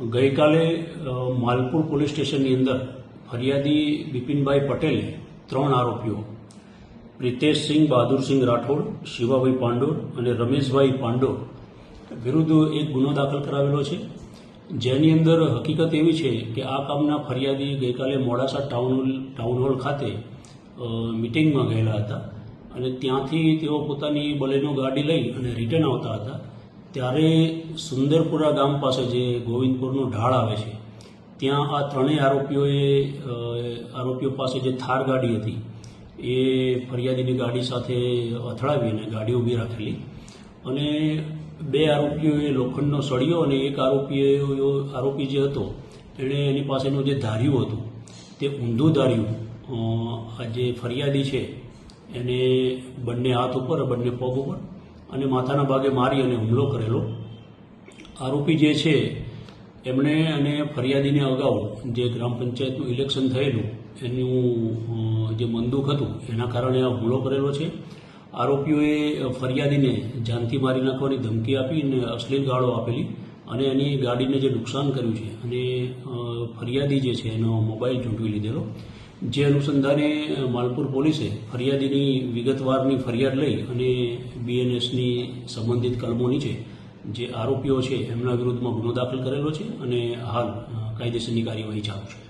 ગઈકાલે માલપુર પોલીસ સ્ટેશનની અંદર ફરિયાદી બિપિનભાઈ પટેલે 3 આરોપીઓ પ્રિતેશસિંહ બહાદુરસિંહ રાઠોડ, શિવાભાઈ પાંડોર અને રમેશભાઈ પાંડોર વિરુદ્ધ એક ગુનો દાખલ કરાવેલો છે, જેની અંદર હકીકત એવી છે કે આ કામના ફરિયાદી ગઈકાલે મોડાસા ટાઉન હોલ ખાતે મિટિંગમાં ગયેલા હતા અને ત્યાંથી તેઓ પોતાની બલેનો ગાડી લઈ અને રિટર્ન આવતા હતા ત્યારે સુંદરપુરા ગામ પાસે જે ગોવિંદપુરનો ઢાળ આવે છે ત્યાં આ ત્રણેય આરોપીઓ પાસે જે થાર ગાડી હતી એ ફરિયાદીની ગાડી સાથે અથડાવી અને ગાડી ઊભી રાખેલી અને 2 આરોપીઓએ લોખંડનો સળિયો અને એક આરોપી જે હતો એણે એની પાસેનું જે ધાર્યું હતું તે ઊંધું ધાર્યું આ જે ફરિયાદી છે એને બંને હાથ ઉપર, બંને પગ ઉપર અને માથાના ભાગે મારી અને હુમલો કરેલો. આરોપી જે છે એમણે અને ફરિયાદીને અગાઉ જે ગ્રામ પંચાયતનું ઇલેક્શન થયેલું એનું જે બંદૂક હતું એના કારણે આ હુમલો કરેલો છે. આરોપીઓએ ફરિયાદીને જાનથી મારી નાખવાની ધમકી આપી અને અશ્લીલ ગાળો આપેલી અને એની ગાડીને જે નુકસાન કર્યું છે અને ફરિયાદી જે છે એનો મોબાઈલ ઝૂંટવી લીધેલો. જે અનુસંધાને માલપુર પોલીસે ફરિયાદીની વિગતવારની ફરિયાદ લઈ અને બીએનએસની સંબંધિત કલમો નીચે જે આરોપીઓ છે એમના વિરુદ્ધમાં ગુનો દાખલ કરેલો છે અને હાલ કાયદેસરની કાર્યવાહી ચાલુ છે.